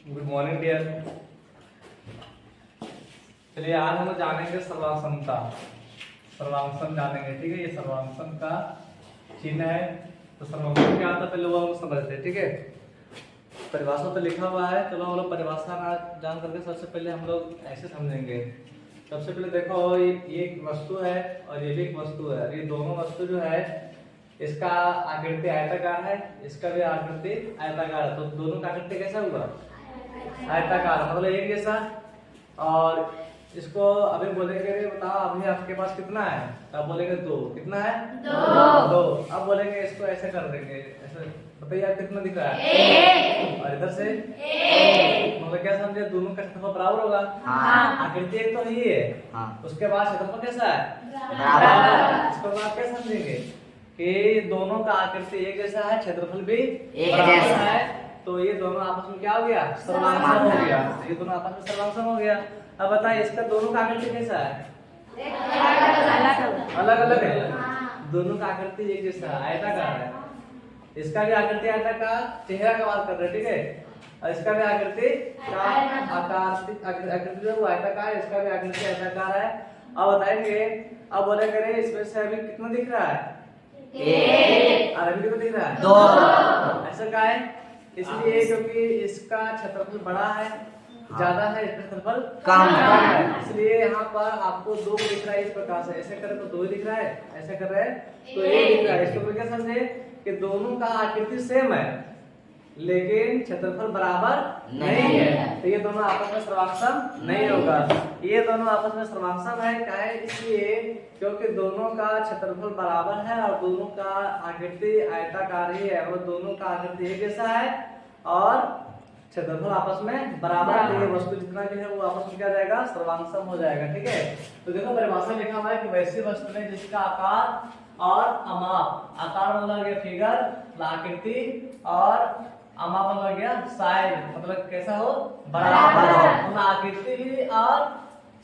Good morning dear. चलिए आज हम जानेंगे सर्वांशमता। सर्वांशम जानेंगे, ठीक है। ये सर्वांशम का चिन्ह है। तो सर्वांशम क्या आता है पहले वो हम समझते हैं, ठीक है। परिभाषा तो लिखा हुआ है, चलो हम लोग परिभाषा ना जान करके सबसे पहले हम लोग ऐसे समझेंगे। सबसे पहले देखो ये एक वस्तु है और ये भी एक वस्तु है। ये दोनों वस्तु जो है इसका आकृति आयताकार है, इसका भी आकृति आयताकार है। तो दोनों का आकृति कैसा हुआ? आयताकार, मतलब एक जैसा। और इसको अभी बोलेंगे, बताओ अभी आपके पास कितना है? अब बोलेंगे दो। कितना है? दो। अब बोलेंगे इसको ऐसे कर देंगे, ऐसे बताइए आप कितना दिख रहा है? एक। और इधर से एक। मतलब क्या समझे? दोनों का क्षेत्रफल बराबर होगा। आकृति एक तो ही है। उसके बाद क्षेत्रफल कैसा है? बराबर। इसके बाद क्या समझेंगे कि दोनों का आकृति एक जैसा है, क्षेत्रफल भी एक जैसा है। तो ये दोनों आपस में क्या हो गया? सर्वांशम हो गया। ये दोनों आपस में सर्वांशम हो गया। अब बताइए इसका दोनों का आकृति कैसा है? अलग अलग है। दोनों का आकृति एक जैसा है, आयताकार है। इसका भी आकृति आयताकार, चेहरा का बात कर रहे हैं, ठीक है। और इसका भी आकृति आकृति जो आयताकार, इसका भी आकृति आयताकार है। अब बताएंगे, अब बोलेंगे इसमें से अभी कितना दिख रहा है? एक। और अभी कितना दिख रहा है? दो। ऐसा क्या है? इसलिए क्योंकि इसका क्षेत्रफल बड़ा है, ज्यादा है, इसका क्षेत्रफल कम है। इसलिए यहाँ पर आपको दो दिख रहा है इस प्रकार से। ऐसे करें तो दो दिख रहा है, ऐसे कर रहे हैं तो एक दिख रहा है। इसको क्या समझे कि दोनों का आकृति सेम है लेकिन क्षेत्रफल बराबर नहीं है। तो ये दोनों आपस में सर्वांशम नहीं होगा। ये दोनों आपस में सर्वांशम है, क्या है? इसलिए क्योंकि दोनों का क्षेत्रफल बराबर है और दोनों का आकृति आयताकार ही है। और दोनों का आकृति एक जैसा है और क्षेत्रफल आपस में बराबर है। ये वस्तु जितना भी है वो आपस में क्या जाएगा? सर्वांशम हो जाएगा, ठीक है। तो देखो परिभाषा लिखा हुआ है कि वैसी वस्तु में जिसका आकार और अमाप, आकार मतलब गया फिगर, आकृति, और अमाप मतलब गया साइज, मतलब कैसा हो? बराबर हो। आकृति भी और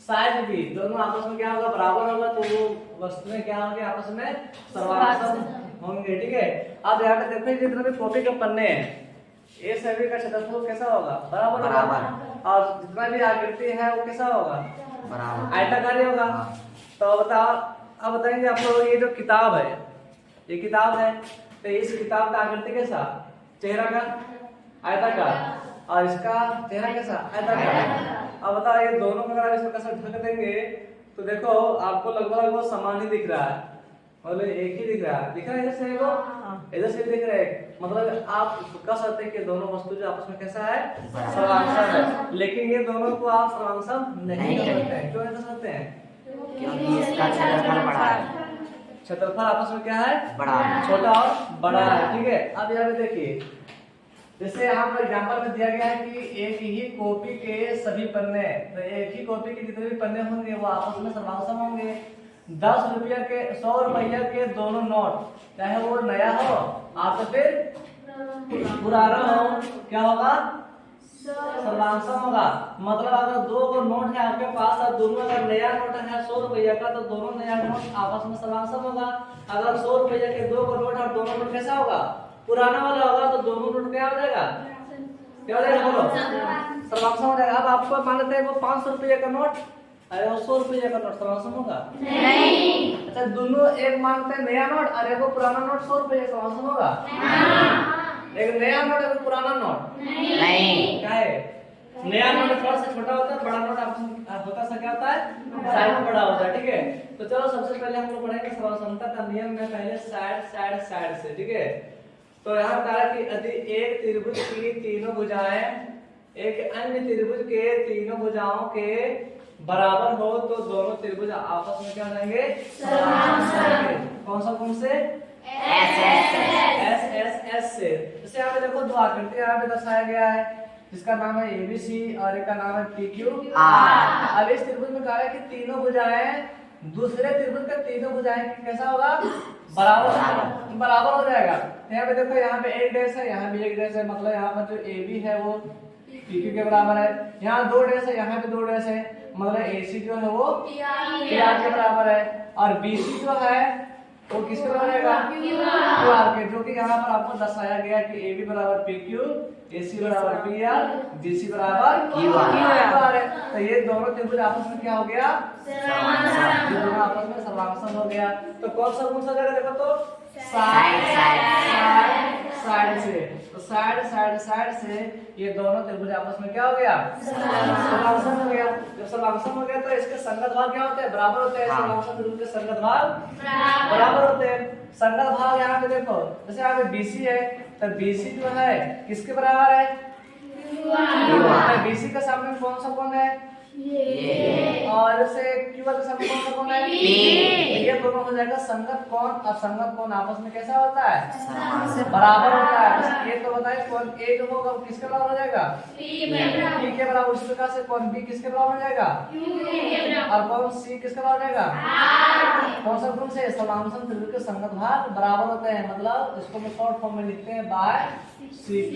साइज भी दोनों आपस में क्या होगा? बराबर होगा। तो वो वस्तुएं क्या होंगे? आपस में सर्वांशम होंगे, ठीक है। अब यहाँ पे देखो जितने भी कॉपी के पन्ने हैं ये सभी का क्षेत्रफल कैसा होगा? बराबर होगा। और जितना भी आकृति है वो कैसा होगा? बराबर, आयताकार होगा। तो बताओ, अब बताएंगे आप लोग, ये जो किताब है, ये किताब है, तो इस किताब का आकृति कैसा? चेहरा का आयताकार और इसका चेहरा कैसा? आयताकार। अब बताओ ये दोनों का अगर इसको कैसे ढक देंगे तो देखो आपको लगभग वो समान ही दिख रहा है, मतलब एक ही दिख रहा है। दिख रहा है इधर से देखो, इधर से दिख रहा है। मतलब आप कह सकते हैं कि दोनों वस्तु जो आपस में कैसा है? सर्वांशम है। लेकिन ये दोनों को आप सर्वांशम नहीं कर सकते हैं। क्यों नहीं कर सकते हैं? क्योंकि इसका क्षेत्रफल बड़ा है। क्षेत्रफल आपस में क्या है? बड़ा है, छोटा और बड़ा है, ठीक है। अब यहाँ पे देखिए, जैसे यहाँ पर एग्जांपल में दिया गया है कि एक ही कॉपी के सभी पन्ने, तो एक ही कॉपी के जितने भी पन्ने होंगे वो आपस में सर्वांशम होंगे। 10 रुपया के 100 रुपया के दोनों नोट, चाहे वो नया हो और तो फिर पुराना हो, क्या होगा? सर्वांशम होगा। मतलब अगर दो को नोट है आपके पास और दोनों अगर नया नोट है 100 रुपया का तो दोनों नया नोट आपस में सर्वांशम होगा। अगर 100 रुपया के दो को नोट और दोनों नोट कैसा होगा? पुराना वाला होगा। तो दोनों नोट क्या हो जाएगा? क्या हो जाएगा? बोलो, सर्वांशम हो जाएगा। अब आपको मान लेते हैं वो 500 रुपया का नोट, अरे वो 100 रुपया का नोट, सर्वांशम होगा? नहीं। अच्छा, दोनों एक मांगते हैं नया नोट और एक पुराना नोट 100 रुपया, सर्वांशम होगा? एक नया नोट एक पुराना नोट नहीं। क्या है? नया नोट थोड़ा सा छोटा होता है, बड़ा नोट होता सा क्या होता है? साइज में बड़ा होता है, ठीक है। तो चलो सबसे पहले हम लोग पढ़ेंगे सर्वांशमता का नियम में पहले साइड से, ठीक है। तो यहाँ कहा कि यदि एक त्रिभुज की तीनों भुजाएं एक अन्य त्रिभुज के तीनों भुजाओं के बराबर हो तो दोनों त्रिभुज आपस में क्या हो जाएंगे? कौन से? एस से। जैसे यहाँ पे देखो दो आकृति यहाँ पे दर्शाया गया है, जिसका नाम है ABC और एक का नाम है PQR। अब इस त्रिभुज में कहा है कि तीनों भुजाएं दूसरे त्रिभुज के तीनों भुजाएं कैसा होगा? बराबर हो जाएगा। यहाँ पे देखो, यहाँ पे एक डैश है, यहाँ भी एक डैश है, मतलब यहाँ पर जो AB है वो PQ के बराबर है। यहाँ दो डैश है, यहाँ पे दो डैश है, मतलब AC जो है वो PR के बराबर है। और BC जो है वो किसके बराबर रहेगा? QR के, जो कि यहाँ पर आपको दर्शाया गया कि AB बराबर PQ, AC बराबर PR, BC बराबर QR है। तो ये दोनों त्रिभुज आपस में क्या हो गया? ये दोनों आपस में सर्वांगसम हो गया। तो कौन सा कौन सा जगह देखो तो साइड से, तो साइड से ये दोनों त्रिभुज आपस में क्या हो गया? सर्वांगसम हो गया। जब सर्वांगसम हो गया तो इसके संगत भाग क्या होते हैं? बराबर होते हैं। सर्वांगसम त्रिभुज के संगत भाग बराबर होते हैं। संगत भाग यहाँ पे देखो, जैसे यहाँ पे BC है, तो BC जो है किसके बराबर है? BC के सामने कौन सा कोण है? और जैसे QR के सामने कौन सा कोण है? ये दोनों हो जाएगा संगत कोण। और संगत कोण आपस में कैसा होता है? बराबर होता है। बस ये तो बताइए कोण A जो होगा वो किसके बराबर हो जाएगा? P के बराबर। उस प्रकार से कोण B किसके बराबर हो जाएगा? और कोण C किसके बराबर हो जाएगा? कौन सा गुण से? सर्वांगसम त्रिभुज के संगत भाग बराबर होते हैं। मतलब इसको हम शॉर्ट फॉर्म में लिखते हैं बाय CP।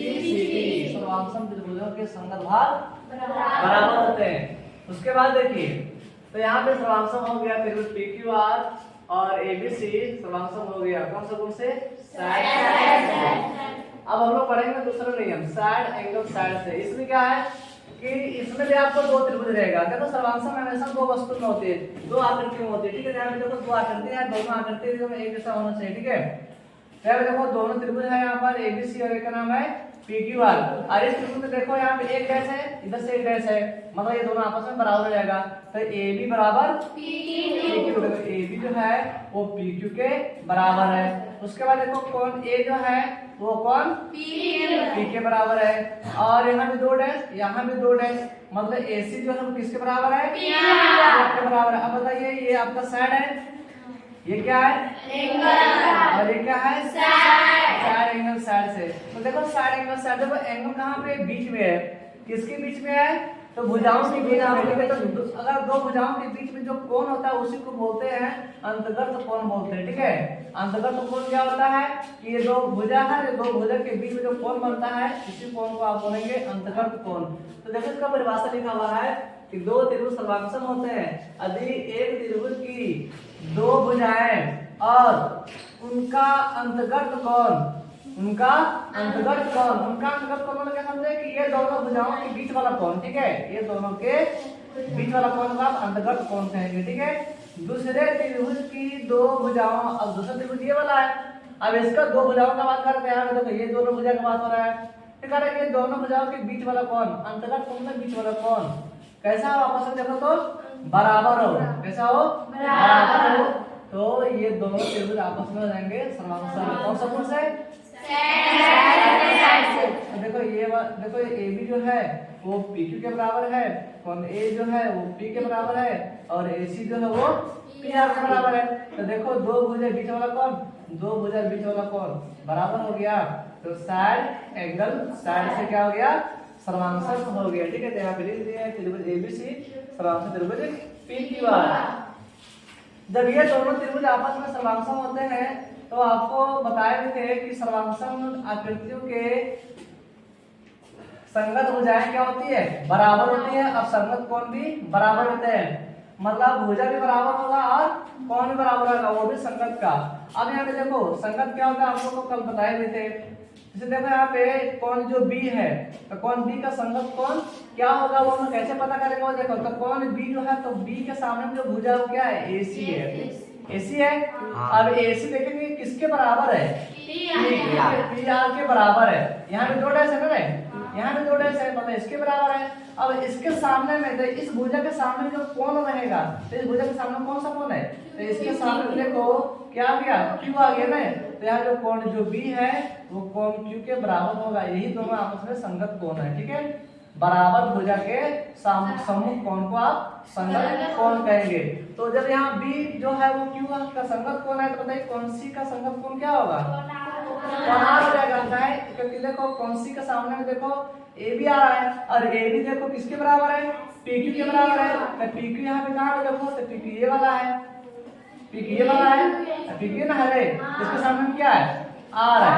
सर्वांगसम त्रिभुजों के संगत भाग बराबर होते हैं। उसके बाद देखिए, तो यहाँ पे सर्वांगसम हो गया त्रिभुज PQR और ABC सर्वांगसम हो गया। कौन सा गुण से? साइड। अब हम लोग पढ़ेंगे दूसरा नियम, साइड एंगल साइड से। इसमें क्या है कि इसमें भी आपको दो त्रिभुज रहेगा। देखो सर्वांगसम हमेशा दो वस्तु में होती है, दो आकृति में होती है, ठीक है। यहाँ पे देखो दो आकृति है, दोनों आकृति में एक जैसा होना चाहिए, ठीक है। यहाँ देखो दोनों त्रिभुज है, यहाँ पर ABC और एक का नाम है PQR। और इस त्रिभुज में देखो यहाँ पे एक डैश है, इधर से एक डैश है, मतलब ये दोनों आपस में बराबर हो जाएगा। तो AB बराबर PQ, AB जो है वो PQ के बराबर है। उसके बाद देखो कोण A जो है वो कोण P के बराबर है। और यहाँ भी दो डैश, यहाँ भी दो डैश, मतलब AC जो है वो किसके बराबर है? PR के बराबर है। अब बताइए ये आपका साइड है, ये क्या है? एंगल। और ये क्या है? साइड एंगल साइड से। तो देखो साइड एंगल साइड, देखो एंगल कहाँ पे? बीच में है। किसके बीच में है? तो भुजाओं के बीच में, ठीक है। तो अगर दो भुजाओं के बीच में जो कोण होता है उसी को बोलते हैं अंतर्गत कोण बोलते हैं, ठीक है। अंतर्गत कोण क्या होता है कि ये दो भुजा है, ये दो भुजा के बीच में जो कोण बनता है इसी कोण को आप बोलेंगे अंतर्गत कोण। तो देखो इसका परिभाषा लिखा हुआ है कि दो त्रिभुज सर्वांगसम होते हैं यदि एक त्रिभुज की दो भुजाएं और उनका अंतर्गत कोण, उनका अंतर्गत कोण मतलब क्या समझे कि ये दोनों भुजाओं के बीच वाला कोण, ठीक है। ये दोनों के बीच वाला कोण को आप अंतर्गत कोण कहेंगे, ठीक है। दूसरे त्रिभुज की दो भुजाओं, अब दूसरा त्रिभुज ये वाला है, अब इसका दो भुजाओं का बात करते हैं। देखो ये दोनों भुजा का बात हो रहा है, ठीक है। ये दोनों भुजाओं के बीच वाला कोण, अंतर्गत कोण में बीच वाला कोण कैसा हो? आपस में देखो तो बराबर हो। कैसा हो? बराबर हो। तो ये दोनों त्रिभुज आपस में हो जाएंगे सर्वांगसम। कौन सा कोण से? देखो ये देखो AB जो है वो PQ के बराबर है, कोण A जो है वो P के बराबर है, और AC जो है वो PR के बराबर है। तो देखो दो भुजा बीच वाला कोण, दो भुजा बीच वाला कोण बराबर हो गया। तो साइड एंगल साइड से क्या हो गया? सर्वांगसम हो गया, ठीक है। तो यहाँ पे लिख दिया है त्रिभुज ABC सर्वांगसम त्रिभुज PQR। जब ये दोनों त्रिभुज आपस में सर्वांगसम होते हैं तो आपको बताए थे कि सर्वांगसम आकृतियों के संगत भुजाएं क्या होती है? बराबर होती है। अब संगत कोण भी बराबर होते हैं, मतलब भुजा भी बराबर होगा और कोण भी बराबर होगा, वो भी संगत का। अब यहाँ पे देखो संगत क्या होता है हम लोग को कल बताए हुए थे। जैसे देखो यहाँ पे कोण जो B है, तो कोण B का संगत कोण क्या होगा वो हम कैसे पता करेंगे? वो देखो तो कोण B जो है, तो B के सामने जो भुजा वो क्या है? AC है, AC है। अब AC देखेंगे किसके बराबर है? PR के बराबर है। यहाँ पे दो डैश है ना, यहाँ पे दो डैश है, मतलब इसके बराबर है। अब इसके सामने में तो इस भुजा के सामने जो कोण रहेगा, तो इस भुजा के सामने कौन सा कोण है? तो इसके सामने देखो क्या आ गया? Q आ गया ना। तो यहाँ जो कोण जो B है वो कोण Q के बराबर होगा। यही दोनों आपस में संगत कोण है, ठीक है। बराबर भुजा के सम्मुख कोण को आप संगत कोण कहेंगे। तो जब यहाँ B जो है वो Q का संगत कोण है, तो बताइए कोण C का संगत कोण क्या होगा? कोणार हो जाएगा, क्योंकि देखो कोण C के सामने में देखो AB आ रहा है, और AB देखो किसके बराबर है? PQ के बराबर है। तो PQ यहाँ पे कहाँ पे देखो, तो PQ ये वाला है, PQ ये वाला है, PQ ना है, इसके सामने क्या है? R है।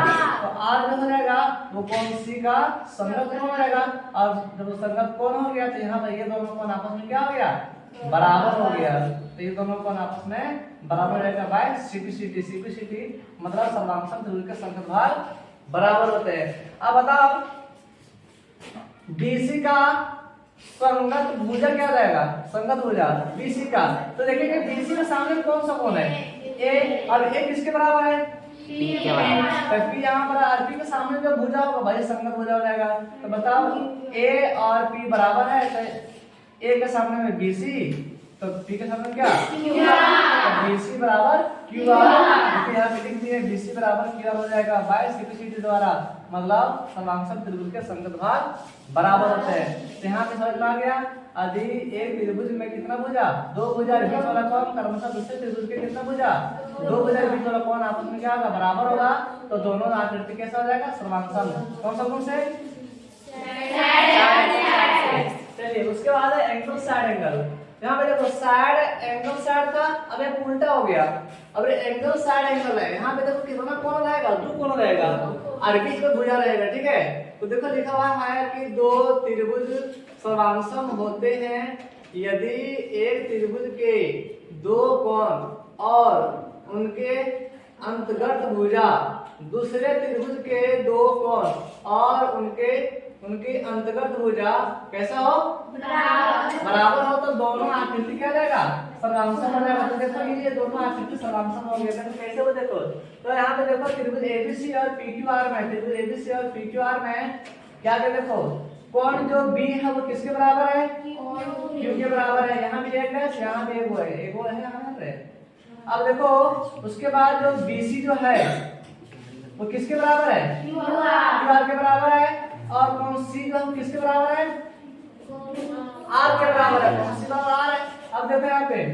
तो R जो हो जाएगा वो कोण C का संगत कोण हो जाएगा। और जब संगत कोण हो गया तो यहाँ पर ये दोनों कोण आपस में क्या हो गया? बराबर हो गया। तो ये दोनों कोण आपस में बराबर रहेगा बाय सीपीसीटी। सीपीसीटी मतलब सर्वांशम त्रिभुज के संगत भाग बराबर होते हैं। अब बताओ बीसी का संगत भुजा क्या रहेगा? संगत भुजा बीसी का। तो देखिए बीसी के सामने कौन सा कोण है? ए। और ए किसके बराबर है? पी के बराबर। तो पी यहाँ पर आरपी के सामने जो भुजा होगा भाई संगत भुजा हो जाएगा। तो बताओ ए और पी बराबर है, तो ए के सामने में बीसी, तो पी के सामने क्या? क्यूआर। बीसी बराबर क्यूआर। तो यहाँ पे लिख दिए बीसी बराबर क्यूआर हो जाएगा बाय सीपीसीटी द्वारा। मतलब समांतर त्रिभुज के संगत भाग बराबर होते हैं। तो यहाँ पे समझ में आ गया। यदि एक त्रिभुज में कितना भुजा? दो भुजा। बीच वाला कोण क्रमशः दूसरे त्रिभुज के कितना भुजा? दो भुजा। बीच वाला कोण आपस में क्या होगा? बराबर होगा। तो दोनों आकृति कैसा हो जाएगा? सर्वांशम। कौन सा कोण से? चलिए उसके बाद है एंगल साइड एंगल। यहाँ पे देखो साइड एंगल साइड था, अब एक उल्टा हो गया। अब एंगल साइड एंगल है। यहाँ पे देखो कितना कोण रहेगा? दो कोण रहेगा और बीच में भुजा रहेगा। ठीक है, तो देखो लिखा हुआ है कि दो त्रिभुज सर्वांशम होते हैं यदि एक त्रिभुज के दो कोण और उनके अंतर्गत भुजा दूसरे त्रिभुज के दो कोण और उनकी अंतर्गत भुजा कैसा हो? बराबर हो। तो दोनों आकृति क्या रहेगा? सर्वांशम हो जाएगा। तो देखो ये दोनों आकृति सर्वांशम हो गया। तो कैसे हो देखो, तो यहाँ पे देखो त्रिभुज एबीसी और पीक्यूआर में, त्रिभुज एबीसी और पीक्यूआर में क्या है? देखो कोण जो बी है वो किसके बराबर है? क्यू के बराबर है। यहाँ भी एक है, यहाँ भी एक है, एक वो है यहाँ पे। अब देखो उसके बाद जो बीसी जो है वो किसके बराबर है? क्यूआर के बराबर है। और कोण सी जो है किसके बराबर है? आर के बराबर है। कौन सी बराबर? आर है। अब देखो यहाँ पे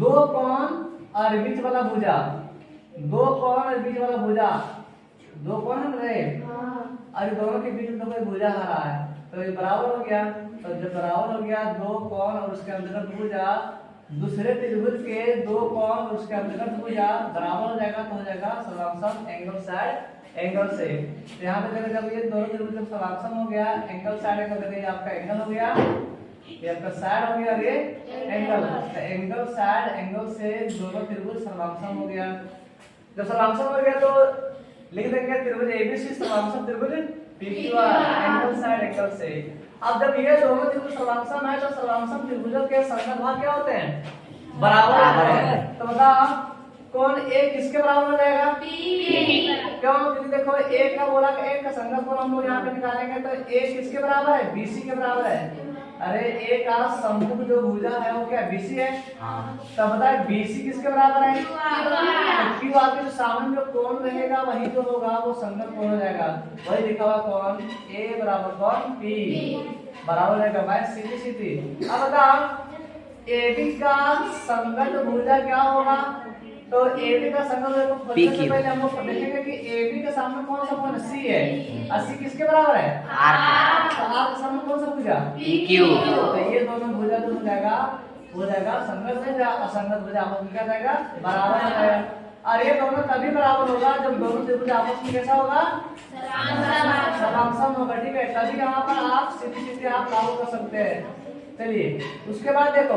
दो कोण और बीच वाला भुजा, दो कोण और बीच वाला भुजा, दो कोण है रे, और दोनों के बीच में कोई भुजा आ रहा है, तो ये बराबर हो गया। तो जब बराबर हो गया दो कोण और उसके अंतर्गत भुजा दूसरे त्रिभुज के दो कोण और उसके अंतर्गत भुजा बराबर हो जाएगा। तो हो जाएगा सर्वांशम एंगल साइड एंगल से। तो यहाँ पे देखो जब ये दोनों त्रिभुज जब सर्वांशम हो गया एंगल साइड एंगल, देखिए आपका एंगल हो गया, ये आपका साइड हो गया, ये एंगल। तो एंगल साइड एंगल से दोनों त्रिभुज सर्वांशम हो गया। जब सर्वांशम हो गया तो लिख देंगे त्रिभुज एबीसी सर्वांशम त्रिभुज पीक्यूआर एंगल साइड एंगल से। अब जब ये दोनों त्रिभुज सर्वांशम है तो सर्वांशम त्रिभुजों के संगत भाग क्या होते हैं? बराबर होते हैं। तो बताओ कोण ए किसके बराबर हो जाएगा? क्यों? क्योंकि देखो ए का बोला कि ए का संगत कोण हम लोग यहाँ पे निकालेंगे तो ए किसके बराबर है? बीसी के बराबर है। अरे ए का समभुज जो भुजा है वो क्या बीसी है? तब बताए बीसी किसके बराबर है? क्यूआर के जो सामने जो कोण रहेगा वही जो होगा वो संगत कोण हो जाएगा। वही लिखा हुआ कोण ए बराबर कोण पी बराबर रहेगा बाय सीपीसीटी। अब बताओ एबी का संगत भुजा क्या होगा? तो एबी का संगत भुजा को खोजने से पहले हम लोग देखेंगे कि एबी के सामने कौन सा कोण सी है, और सी किसके बराबर है? आर। तो आर के सामने कौन सा भुजा? पीक्यू। तो ये दोनों भुजा जो हो जाएगा संगत भुजा, असंगत भुजा आपस में क्या जाएगा? बराबर हो जाएगा। और ये दोनों तभी बराबर होगा जब दोनों त्रिभुज आपस में कैसा होगा? सर्वांशम होगा। ठीक है, तभी यहाँ पर आप सीधी आप लागू कर सकते हैं। चलिए उसके बाद देखो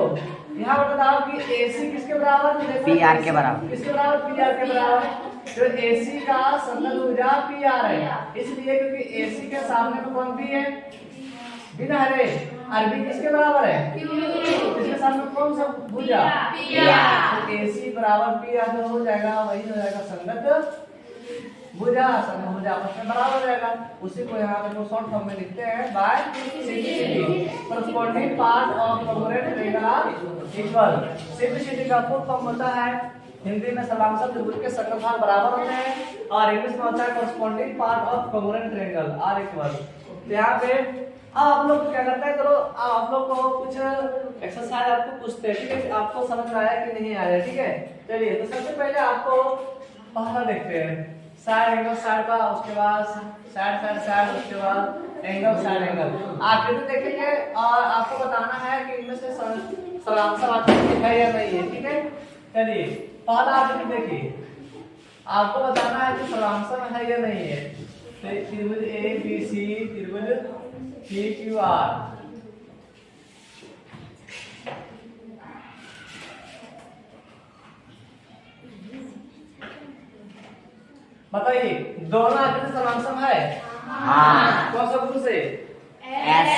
यहाँ पर बताओ कि AC किसके बराबर? PR के बराबर। किसके बराबर? PR के बराबर। जो AC का संगत भुजा PR है, इसलिए क्योंकि AC के सामने में कौन भी है? बिना हरे। और B किसके बराबर है? इसके सामने कौन सा भुजा? PR। तो AC बराबर PR जो हो जाएगा वही हो जाएगा संगत भुजा। संगत भुजा आपस में बराबर हो जाएगा। उसी को यहाँ पे शॉर्ट फॉर्म में लिखते हैं by CPCT. Corresponding part of congruent triangle are equal. CPCT का फुल फॉर्म होता है हिंदी में सर्वांशम त्रिभुज के संगत भाग बराबर होते हैं और इंग्लिश में होता है corresponding part of congruent triangle are equal. तो यहाँ पे अब आप लोग क्या करते हैं, चलो आप लोग को कुछ एक्सरसाइज आपको पूछते हैं। ठीक है, आपको समझ में आया कि नहीं आया? ठीक है, चलिए तो सबसे पहले आपको पहला देखते हैं साइड एंगल साइड का, उसके बाद साइड, उसके बाद एंगल साइड एंगल आकृति देखेंगे और आपको बताना है कि इनमें से सर्वांशम आकृति है या नहीं है। ठीक है, चलिए पहला आकृति देखिए, आपको बताना है कि सर्वांशम है या नहीं है। तो त्रिभुज ABC त्रिभुज PQR बताइए दोनों आकृति समांसम है? हाँ। कौन सा गुण से? एस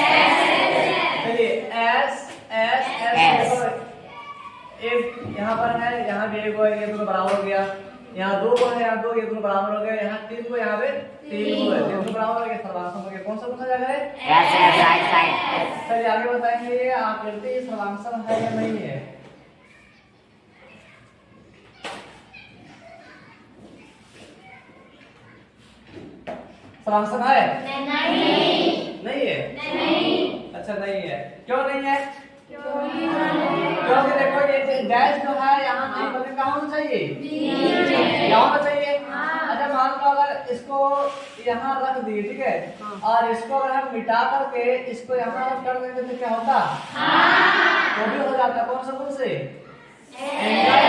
चलिए एस एस एस एक यहाँ पर है, यहाँ भी एक है, ये दोनों बराबर हो गया। यहाँ दो को है, यहाँ दो, ये दोनों बराबर हो गए। यहाँ तीन को, यहाँ पे तीन को है, ये दोनों बराबर हो गए, सर्वांशम हो गया। कौन सा पूछा जाएगा? S S right side. चलिए आगे बताएंगे आकृति सर्वांशम है या नहीं है। सर्वांशम है? नहीं है? अच्छा नहीं है। क्यों नहीं है? क्योंकि देखो ये डैश जो है यहाँ नहीं बल्कि कहाँ होना चाहिए? यहाँ होना चाहिए। अच्छा मान लो अगर इसको यहाँ रख दिए, ठीक है, और इसको अगर हम मिटा करके इसको यहाँ कर देंगे तो क्या होता? वो भी हो जाता। कौन सा गुण से? एंगल।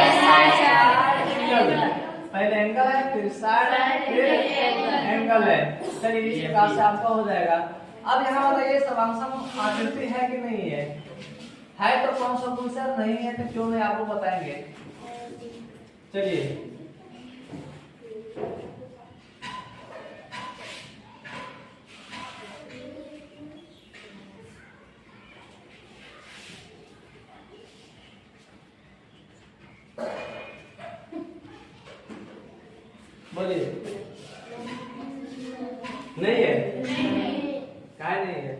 पहले एंगल है, फिर साइड है, फिर एंगल है। चलिए इस प्रकार से आपका हो जाएगा। अब यहाँ बताइए सर्वांशम आकृति है कि नहीं है? है तो कौन सा गुण से? नहीं है तो क्यों नहीं, आपको बताएंगे। चलिए बोलिए। नहीं है? काहे नहीं है?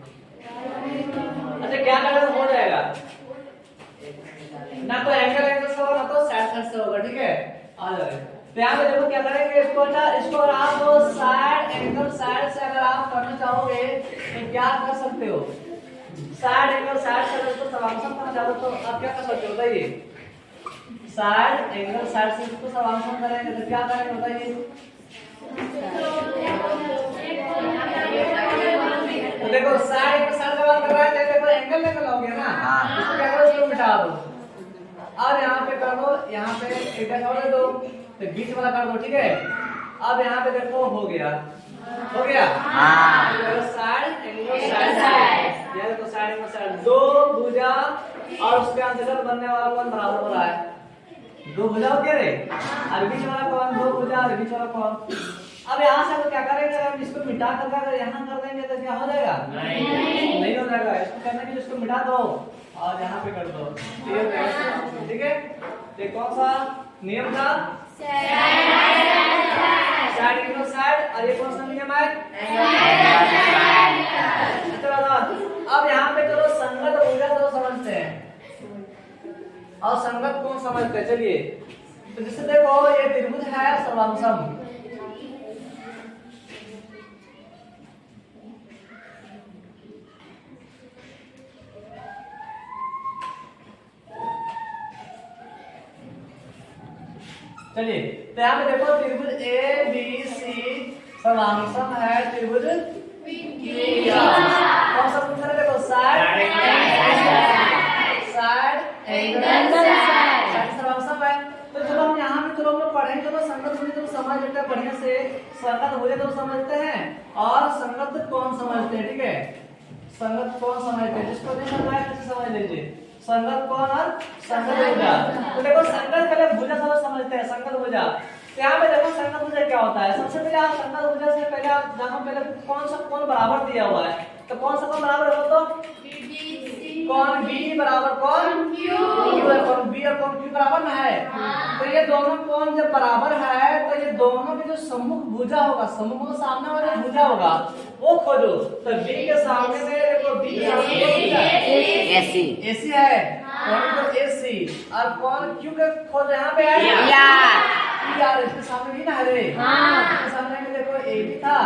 अच्छा क्या करें हो जाएगा? ना तो एंगल एंगल से होगा, ना तो साइड साइड से होगा, ठीक है। आ जाए तो यहाँ पे देखो क्या करेंगे, इसको अगर आप साइड एंगल साइड से अगर आप करना चाहोगे तो क्या कर सकते हो? साइड एंगल साइड से अगर इसको सर्वांशम करना चाहते हो तो आप क्या कर सकते हो बताइए? साइड एंगल साइड से इसको सर्वांशम करेंगे तो क्या करेंगे बताइए? तो देखो साइड एंगल साइड का बात कर रहा है, देखो एंगल एंगल हो गया ना। इसको क्या करो, इसको मिटा दो। अब यहाँ पे कर दो, यहाँ पे एक छोड़ दे दो, तो बीच वाला कर दो, ठीक है। अब यहाँ पे देखो हो गया, हो गया। साइड एंगल साइड, ये देखो साइड एंगल साइड, दो भुजा और उसके अंतर्गत बनने वाला कोण बराबर हो रहा है। दो भुजा हो गया रे, और बीच वाला कोण, दो भुजा और बीच वाला कोण। अब यहाँ से तो क्या करेंगे, हम इसको मिटा कर अगर यहाँ कर देंगे तो क्या हो जाएगा? नहीं हो जाएगा। इसको करने के लिए इसको मिटा दो और यहाँ पे कर दो, ठीक है। ये कौन सा नियम था? Side equal side. और ये कौन सा नियम है? अब यहाँ पे चलो संगत भुजा तो समझते हैं और संगत कौन समझते हैं। चलिए तो जैसे देखो ये त्रिभुज है सर्वांशम, चलिए तो यहाँ पे देखो त्रिभुज ए बी सी सर्वांशम है त्रिभुज कौन सा पूछ रहे? देखो साइड एंगल साइड सर्वांशम है। तो चलो हम यहाँ पे चलो हम लोग पढ़ेंगे, चलो संगत भुजा तो समझ लेते हैं बढ़िया से, संगत भुजा तो समझते हैं और संगत कौन समझते हैं, ठीक है। संगत कौन समझते हैं, जिसको नहीं समझ आए तो समझ लीजिए। संगत कौन और संगत भुजा। तो देखो संगत पहले भुजा समझते हैं, संगत भुजा। यहाँ पे देखो संगत भुजा क्या होता है। सबसे पहले आप संगत भुजा से पहले आप जानो पहले कौन सा कोण बराबर दिया हुआ है। तो कौन सा कोण बराबर हो? तो कोण बी बराबर कोण क्यू, कोण बी और कोण क्यू बराबर ना है। तो ये दोनों कोण जब बराबर है तो ये दोनों के जो सम्मुख भुजा होगा, सम्मुख के सामने वाला भुजा होगा वो खोजो। तो बी के सामने में देखो, बी के सामने एसी एसी है, कोण को एसी, और कोण क्यू के खोज यहाँ पे है यार, इसके सामने भी ना है रे। इसके सामने में देखो ए भी था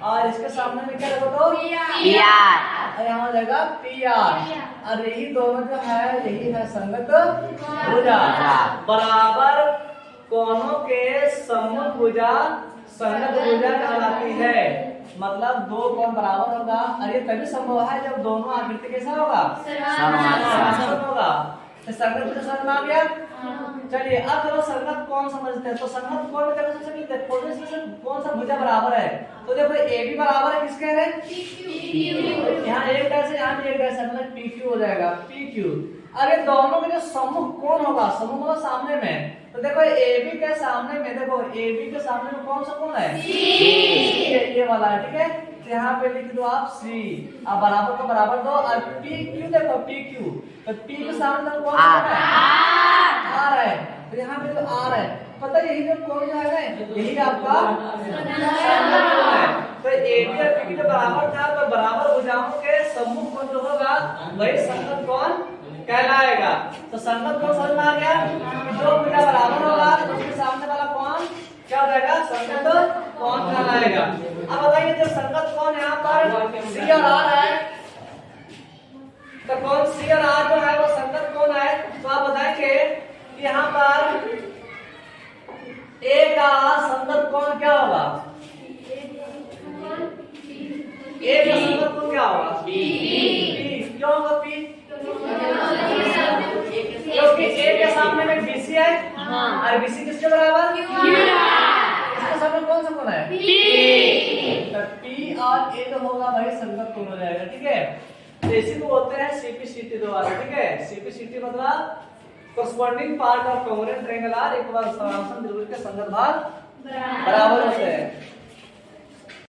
और इसके सामने में क्या देखो तो पीआर, यहाँ हो जाएगा पीआर। और यही दोनों जो है यही है संगत भुजा। बराबर कोणों के सम्मुख भुजा संगत भुजा कहलाती है। मतलब दो कोण बराबर होगा और ये तभी संभव है जब दोनों आकृति कैसा होगा? समान होगा। तो संगत भुजा समझ में आ गया। चलिए अब चलो संगत कौन समझते हैं। तो संगत कौन में देखो सबसे पहले कौन सा भुजा बराबर है। तो देखो ए भी बराबर है किसके है? यहाँ एक डैश है, यहाँ भी एक डैश है, मतलब पी क्यू हो जाएगा, पी क्यू। अरे दोनों में जो सम्मुख कोण होगा, सम्मुख होगा सामने में, तो देखो AB के सामने में, देखो AB के सामने में कौन सा कोण है? ये वाला है, ठीक है। तो यहाँ पे लिख दो आप C, अब बराबर को बराबर दो, और PQ देखो PQ, तो P के सामने में कौन सा कोण है? R है, तो यहाँ पे तो R है, पता है यही जो कोण जो है यही आपका संगत कोण है। तो AB और PQ के बराबर था, तो बराबर भुजाओं के सम्मुख कोण जो होगा वही संगत कोण कहलाएगा। तो संगत कोण समझ में आ गया कि जो भुजा बराबर होगा तो उसके सामने वाला कोण क्या हो जाएगा? संगत कोण कहलाएगा। अब बताइए जो संगत कोण यहाँ पर C और R है, तो कौन C और R जो है वो संगत कोण है, तो आप बताएंगे कि यहाँ पर A का संगत कोण क्या होगा? A का संगत कोण क्या होगा? P। क्यों होगा P? क्योंकि A के सामने में BC है, और BC किसके बराबर? इसके सामने कौन सा कोण है? P। तो P और A जो होगा वही संगत कोण हो जाएगा, ठीक है। तो इसी को बोलते हैं CPCT द्वारा, ठीक है। CPCT मतलब corresponding part of congruent triangle are equal, समांतर त्रिभुज के संगत भाग बराबर होते हैं।